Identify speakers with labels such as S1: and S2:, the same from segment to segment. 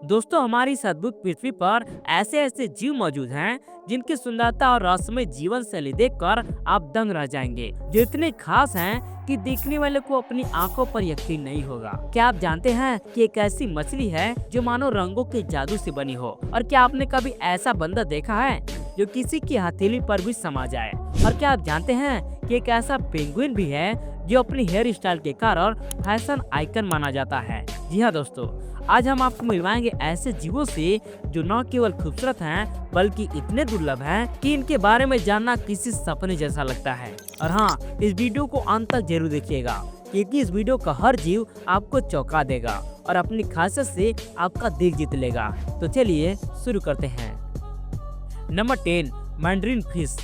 S1: दोस्तों, हमारी इस अद्भुत पृथ्वी पर ऐसे ऐसे जीव मौजूद हैं जिनकी सुंदरता और रहस्यमय जीवन शैली देखकर आप दंग रह जाएंगे, जो इतने खास हैं कि देखने वाले को अपनी आंखों पर यकीन नहीं होगा। क्या आप जानते हैं कि एक ऐसी मछली है जो मानो रंगों के जादू से बनी हो? और क्या आपने कभी ऐसा बंदर देखा है जो किसी की हथेली पर भी समा जाए? और क्या आप जानते हैं कि एक ऐसा पेंगुइन भी है जो अपनी हेयर स्टाइल के कारण फैशन आइकन माना जाता है? जी हाँ दोस्तों, आज हम आपको मिलवाएंगे ऐसे जीवों से जो न केवल खूबसूरत हैं बल्कि इतने दुर्लभ हैं कि इनके बारे में जानना किसी सपने जैसा लगता है। और हाँ, इस वीडियो को अंत तक जरूर देखिएगा क्योंकि इस वीडियो का हर जीव आपको चौंका देगा और अपनी खासियत से आपका दिल जीत लेगा। तो चलिए शुरू करते हैं। Number 10, Mandarin fish.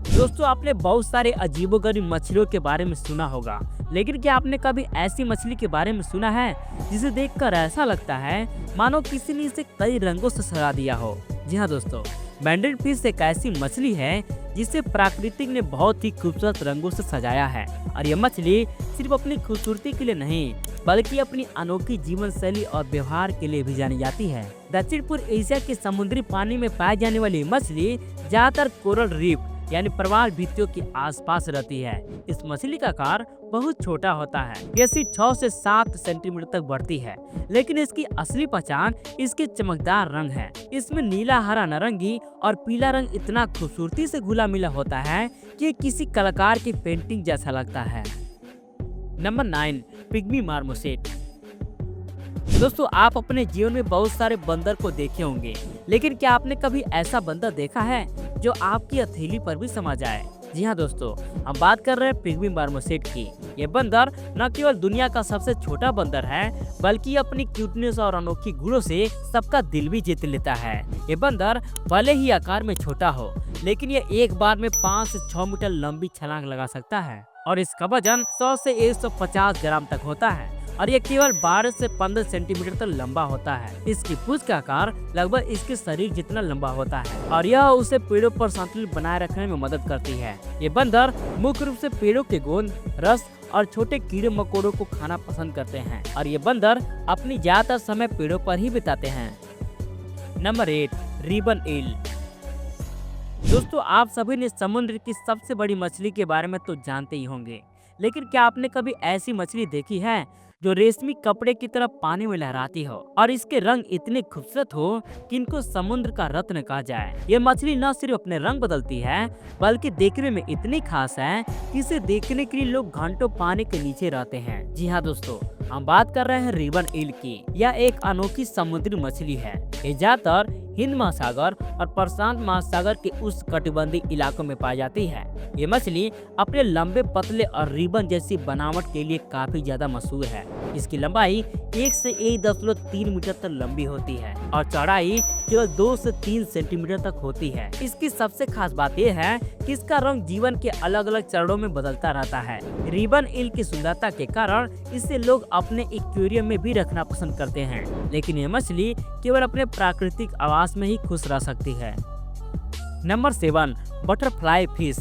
S1: दोस्तों, आपने बहुत सारे अजीबोगरीब मछलियों के बारे में सुना होगा, लेकिन क्या आपने कभी ऐसी मछली के बारे में सुना है जिसे देखकर ऐसा लगता है मानो किसी ने इसे कई रंगों से सजा दिया हो? जी हाँ दोस्तों, मैंड्रीन फिश एक ऐसी मछली है जिसे प्रकृति ने बहुत ही खूबसूरत रंगों से सजाया है। और यह मछली सिर्फ अपनी खूबसूरती के लिए नहीं बल्कि अपनी अनोखी जीवन शैली और व्यवहार के लिए भी जानी जाती है। दक्षिण पूर्व एशिया के समुद्री पानी में पाई जाने वाली मछली ज्यादातर कोरल रीफ यानी प्रवाल भित्तियों के आसपास रहती है। इस मछली का आकार बहुत छोटा होता है, ये सिर्फ 6 से 7 सेंटीमीटर तक बढ़ती है, लेकिन इसकी असली पहचान इसके चमकदार रंग है। इसमें नीला, हरा, नारंगी और पीला रंग इतना खूबसूरती से घुला मिला होता है कि किसी कलाकार की पेंटिंग जैसा लगता है। Number 9, pygmy marmoset. दोस्तों, आप अपने जीवन में बहुत सारे बंदर को देखे होंगे, लेकिन क्या आपने कभी ऐसा बंदर देखा है जो आपकी हथेली पर भी समा जाए? जी हाँ दोस्तों, हम बात कर रहे हैं पिग्मी मार्मोसेट की। ये बंदर न केवल दुनिया का सबसे छोटा बंदर है बल्कि अपनी क्यूटनेस और अनोखी गुणों से सबका दिल भी जीत लेता है। ये बंदर भले ही आकार में छोटा हो, लेकिन ये एक बार में 5 से 6 मीटर लंबी छलांग लगा सकता है और इसका वजन 100 से 150 ग्राम तक होता है और ये केवल 12 से 15 सेंटीमीटर तक लंबा होता है। इसकी पूंछ का आकार लगभग इसके शरीर जितना लंबा होता है और यह उसे पेड़ों पर संतुलन बनाए रखने में मदद करती है। ये बंदर मुख्य रूप से पेड़ों के गोंद, रस और छोटे कीड़े मकोड़ों को खाना पसंद करते हैं और ये बंदर अपनी ज्यादातर समय पेड़ों पर ही बिताते हैं। नंबर 8, रिबन ईल। दोस्तों, आप सभी ने समुद्र की सबसे बड़ी मछली के बारे में तो जानते ही होंगे, लेकिन क्या आपने कभी ऐसी मछली देखी है जो रेशमी कपड़े की तरह पानी में लहराती हो और इसके रंग इतने खूबसूरत हो कि इनको समुद्र का रत्न कहा जाए? ये मछली न सिर्फ अपने रंग बदलती है बल्कि देखने में इतनी खास है कि इसे देखने के लिए लोग घंटों पानी के नीचे रहते हैं। जी हाँ दोस्तों, हम बात कर रहे हैं रिबन ईल की। यह एक अनोखी समुद्री मछली है। ये ज्यादातर हिंद महासागर और प्रशांत महासागर के उष्णकटिबंधीय इलाकों में पाई जाती है। ये मछली अपने लंबे, पतले और रिबन जैसी बनावट के लिए काफी ज्यादा मशहूर है। इसकी लंबाई 1 से 1.3 मीटर तक लंबी होती है और चौड़ाई केवल 2 से 3 सेंटीमीटर तक होती है। इसकी सबसे खास बात यह है कि इसका रंग जीवन के अलग अलग चरणों में बदलता रहता है। रिबन ईल की सुंदरता के कारण इसे लोग अपने एक्वेरियम में भी रखना पसंद करते हैं, लेकिन ये मछली केवल अपने प्राकृतिक आवास में ही खुश रह सकती है। Number 7, butterfly fish.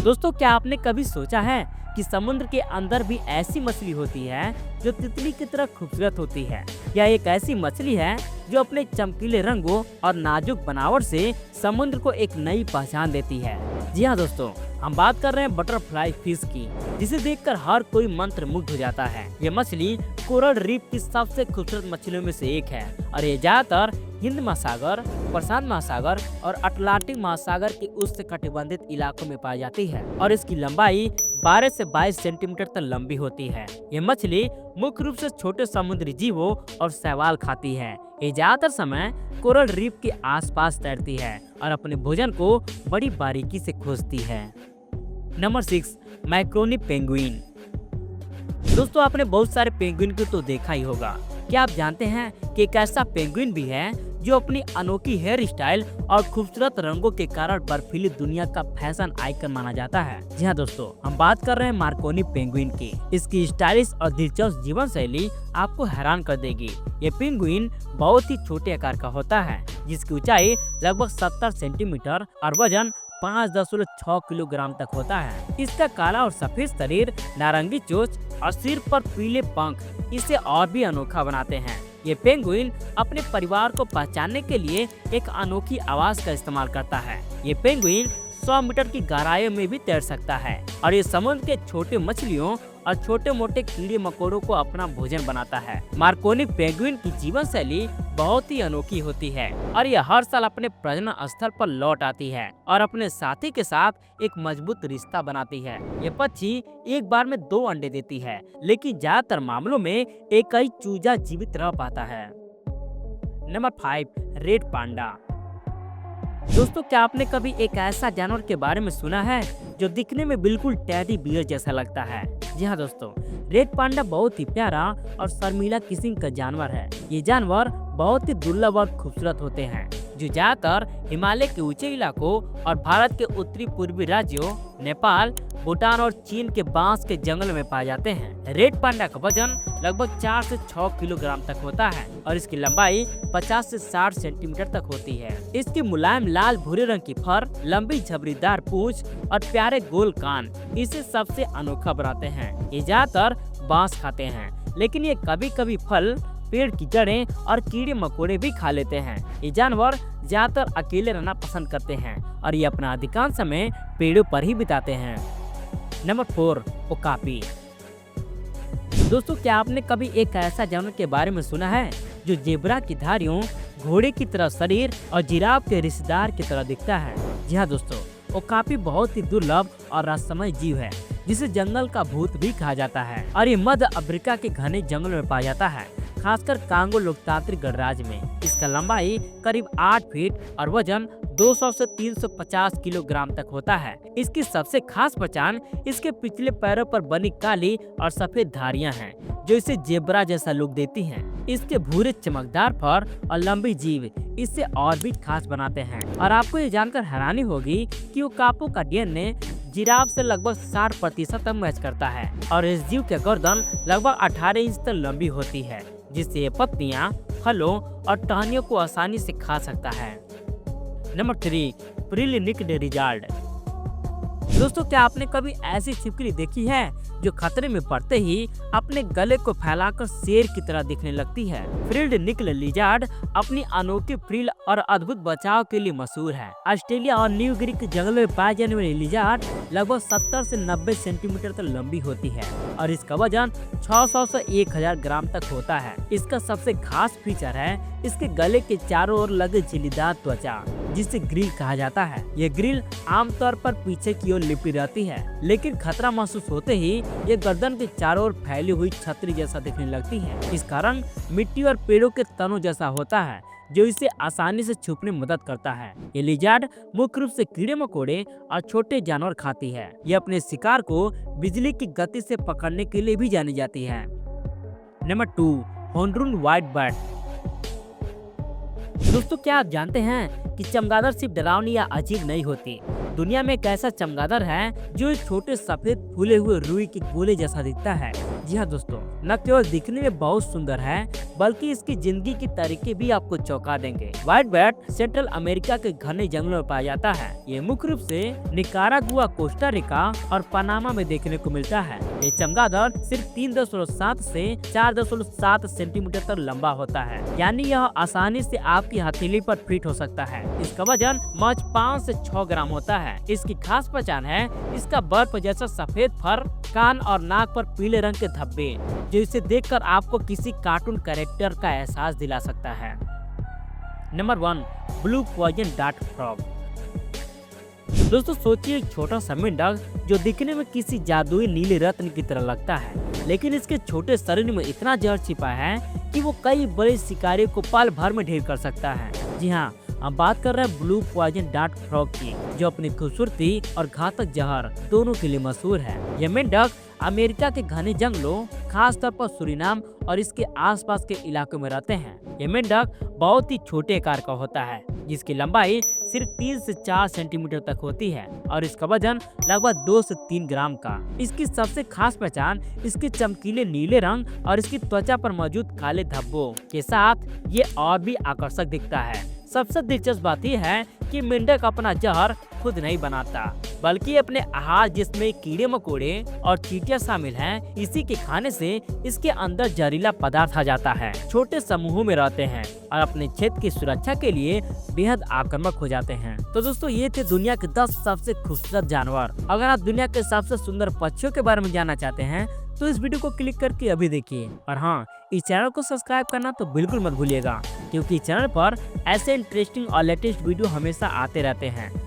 S1: दोस्तों, क्या आपने कभी सोचा है कि समुद्र के अंदर भी ऐसी मछली होती है जो तितली की तरह खूबसूरत होती है? यह एक ऐसी मछली है जो अपने चमकीले रंगों और नाजुक बनावट से समुद्र को एक नई पहचान देती है। जी हाँ दोस्तों, हम बात कर रहे हैं बटरफ्लाई फिश की, जिसे देखकर हर कोई मंत्रमुग्ध हो जाता है। ये मछली कोरल रीफ की सबसे खूबसूरत मछलियों में से एक है और ये ज्यादातर हिंद महासागर, प्रशांत महासागर और अटलांटिक महासागर के उष्णकटिबंधीय इलाकों में पाई जाती है और इसकी लंबाई 12 से 22 सेंटीमीटर तक लंबी होती है। ये मछली मुख्य रूप से छोटे समुद्री जीवों और शैवाल खाती है। ये ज्यादातर समय कोरल रीफ के आसपास तैरती है और अपने भोजन को बड़ी बारीकी से खोजती है। Number 6, macaroni penguin. दोस्तों, आपने बहुत सारे पेंगुइन को तो देखा ही होगा। क्या आप जानते हैं कि एक ऐसा पेंगुइन भी है जो अपनी अनोखी हेयर स्टाइल और खूबसूरत रंगों के कारण बर्फीली दुनिया का फैशन आइकन माना जाता है? जी हाँ दोस्तों, हम बात कर रहे हैं मार्कोनी पेंगुइन की। इसकी स्टाइलिश और दिलचस्प जीवन शैली आपको हैरान कर देगी। ये पेंगुइन बहुत ही छोटे आकार का होता है, जिसकी ऊंचाई लगभग 70 सेंटीमीटर और वजन 5.6 किलोग्राम तक होता है। इसका काला और सफेद शरीर, नारंगी चोंच और सिर पर पीले पंख इसे और भी अनोखा बनाते हैं। ये पेंगुइन अपने परिवार को पहचानने के लिए एक अनोखी आवाज का इस्तेमाल करता है। ये पेंगुइन 100 मीटर की गहराई में भी तैर सकता है और ये समुद्र के छोटे मछलियों और छोटे मोटे कीड़े मकोड़ों को अपना भोजन बनाता है। मार्कोनी पेंगुइन की जीवन शैली बहुत ही अनोखी होती है और ये हर साल अपने प्रजनन स्थल पर लौट आती है और अपने साथी के साथ एक मजबूत रिश्ता बनाती है। ये पक्षी एक बार में 2 अंडे देती है, लेकिन ज्यादातर मामलों में एक ही चूजा जीवित रह पाता है। Number 5, red panda. दोस्तों, क्या आपने कभी एक ऐसा जानवर के बारे में सुना है जो दिखने में बिल्कुल टेडी बियर जैसा लगता है? जी हाँ दोस्तों, रेड पांडा बहुत ही प्यारा और शर्मीला किस्म का जानवर है। ये जानवर बहुत ही दुर्लभ और खूबसूरत होते हैं, जो ज्यादातर हिमालय के ऊंचे इलाकों और भारत के उत्तरी पूर्वी राज्यों, नेपाल, भूटान और चीन के बांस के जंगल में पाए जाते हैं। रेड पांडा का वजन लगभग 4 से 6 किलोग्राम तक होता है और इसकी लंबाई 50 से 60 सेंटीमीटर तक होती है। इसकी मुलायम लाल भूरे रंग की फर, लंबी झबरीदार पूंछ और प्यारे गोल कान इसे सबसे अनोखा बनाते हैं। ये ज्यादातर बांस खाते हैं, लेकिन ये कभी कभी फल, पेड़ की जड़ें और कीड़े मकोड़े भी खा लेते हैं। ये जानवर ज्यादातर अकेले रहना पसंद करते हैं और ये अपना अधिकांश समय पेड़ों पर ही बिताते हैं। Number 4, okapi. दोस्तों, क्या आपने कभी एक ऐसा जानवर के बारे में सुना है जो जेब्रा की धारियों, घोड़े की तरह शरीर और जिराफ के रिश्तेदार की तरह दिखता है? जी हाँ दोस्तों, ओकापी बहुत ही दुर्लभ और रहस्यमय जीव है, जिसे जंगल का भूत भी कहा जाता है और ये मध्य अफ्रीका के घने जंगल में पाया जाता है, खासकर कांगो लोकतांत्रिक गणराज्य में। इसका लंबाई करीब 8 फीट और वजन 200 से 350 किलोग्राम तक होता है। इसकी सबसे खास पहचान इसके पिछले पैरों पर बनी काली और सफेद धारियां हैं, जो इसे जेब्रा जैसा लुक देती हैं। इसके भूरे चमकदार फर और लंबी जीभ इसे और भी खास बनाते हैं। और आपको ये जानकर हैरानी होगी कि ओकापी का डीएनए जिराफ से लगभग 60% तक मैच करता है और इस जीव के गर्दन लगभग 18 इंच तक लंबी होती है, जिससे ये पत्तियां, फलों और टहनियों को आसानी से खा सकता है। Number 3, frill necked lizard. दोस्तों, क्या आपने कभी ऐसी छिपकली देखी है जो खतरे में पड़ते ही अपने गले को फैलाकर शेर की तरह दिखने लगती है? फ्रिल्ड निकल लिजार्ड अपनी अनोखी फ्रिल और अद्भुत बचाव के लिए मशहूर है। ऑस्ट्रेलिया और न्यू गिनी के जंगल में पाए जाने वाली लिजार्ड लगभग 70 से 90 सेंटीमीटर तक लंबी होती है और इसका वजन 600 से 1000 ग्राम तक होता है। इसका सबसे खास फीचर है इसके गले के चारों ओर लगे झिल्लीदार त्वचा, जिसे ग्रिल कहा जाता है। ये ग्रिल आमतौर पर पीछे की ओर लिपटी रहती है, लेकिन खतरा महसूस होते ही ये गर्दन के चारों ओर फैली हुई छतरी जैसा दिखने लगती है। इसका रंग मिट्टी और पेड़ों के तनों जैसा होता है, जो इसे आसानी से छुपने में मदद करता है। ये लिजार्ड मुख्य रूप से कीड़े मकोड़े और छोटे जानवर खाती है। ये अपने शिकार को बिजली की गति से पकड़ने के लिए भी जानी जाती है। Number 2, hornbill white bird. दोस्तों, क्या आप जानते हैं कि चमगादड़ सिर्फ डरावनी या अजीब नहीं होती? दुनिया में एक ऐसा चमगादड़ है जो एक छोटे सफेद फूले हुए रुई के गोले जैसा दिखता है। जी हाँ दोस्तों, न केवल दिखने में बहुत सुंदर है, बल्कि इसकी जिंदगी के तरीके भी आपको चौंका देंगे। व्हाइट बर्ड सेंट्रल अमेरिका के घने जंगलों में पाया जाता है। ये मुख्य रूप से निकारागुआ, कोस्टा रिका और पनामा में देखने को मिलता है। ये चमगादड़ सिर्फ 3.7 से 4.7 सेंटीमीटर तक लंबा होता है, यानी यह आसानी से आपकी हथेली पर फिट हो सकता है। इसका वजन महज 5 से 6 ग्राम होता है। इसकी खास पहचान है इसका बर्फ जैसा सफेद फर, कान और नाक पर पीले रंग के धब्बे, जो इसे देखकर आपको किसी कार्टून कैरेक्टर का एहसास दिला सकता है। Number 1, blue poison dart frog. दोस्तों, सोचिए एक छोटा सा मेंढक जो दिखने में किसी जादुई नीले रत्न की तरह लगता है, लेकिन इसके छोटे शरीर में इतना जहर छिपा है कि वो कई बड़े शिकारियों को पल भर में ढेर कर सकता है। जी हाँ, हम बात कर रहे हैं ब्लू पॉइजन डार्ट फ्रॉग की, जो अपनी खूबसूरती और घातक जहर दोनों के लिए मशहूर है। यह मेंढक अमेरिका के घने जंगलों, खासतौर पर सूरीनाम और इसके आसपास के इलाकों में रहते हैं। ये मेंढक बहुत ही छोटे आकार का होता है, जिसकी लंबाई सिर्फ 3 से 4 सेंटीमीटर तक होती है और इसका वजन लगभग 2 से 3 ग्राम का। इसकी सबसे खास पहचान इसके चमकीले नीले रंग और इसकी त्वचा पर मौजूद काले धब्बों के साथ ये और भी आकर्षक दिखता है। सबसे दिलचस्प बात यह है कि मेंढक अपना जहर खुद नहीं बनाता, बल्कि अपने आहार जिसमें कीड़े मकोड़े और चींटियां शामिल हैं, इसी के खाने से इसके अंदर जहरीला पदार्थ आ जाता है। छोटे समूहों में रहते हैं और अपने क्षेत्र की सुरक्षा के लिए बेहद आक्रामक हो जाते हैं। तो दोस्तों, ये थे दुनिया के 10 सबसे खूबसूरत जानवर। अगर आप दुनिया के सबसे सुंदर पक्षियों के बारे में जानना चाहते हैं तो इस वीडियो को क्लिक करके अभी देखिए। और हाँ, इस चैनल को सब्सक्राइब करना तो बिल्कुल मत भूलिएगा, क्योंकि चैनल पर ऐसे इंटरेस्टिंग और लेटेस्ट वीडियो हमेशा आते रहते हैं।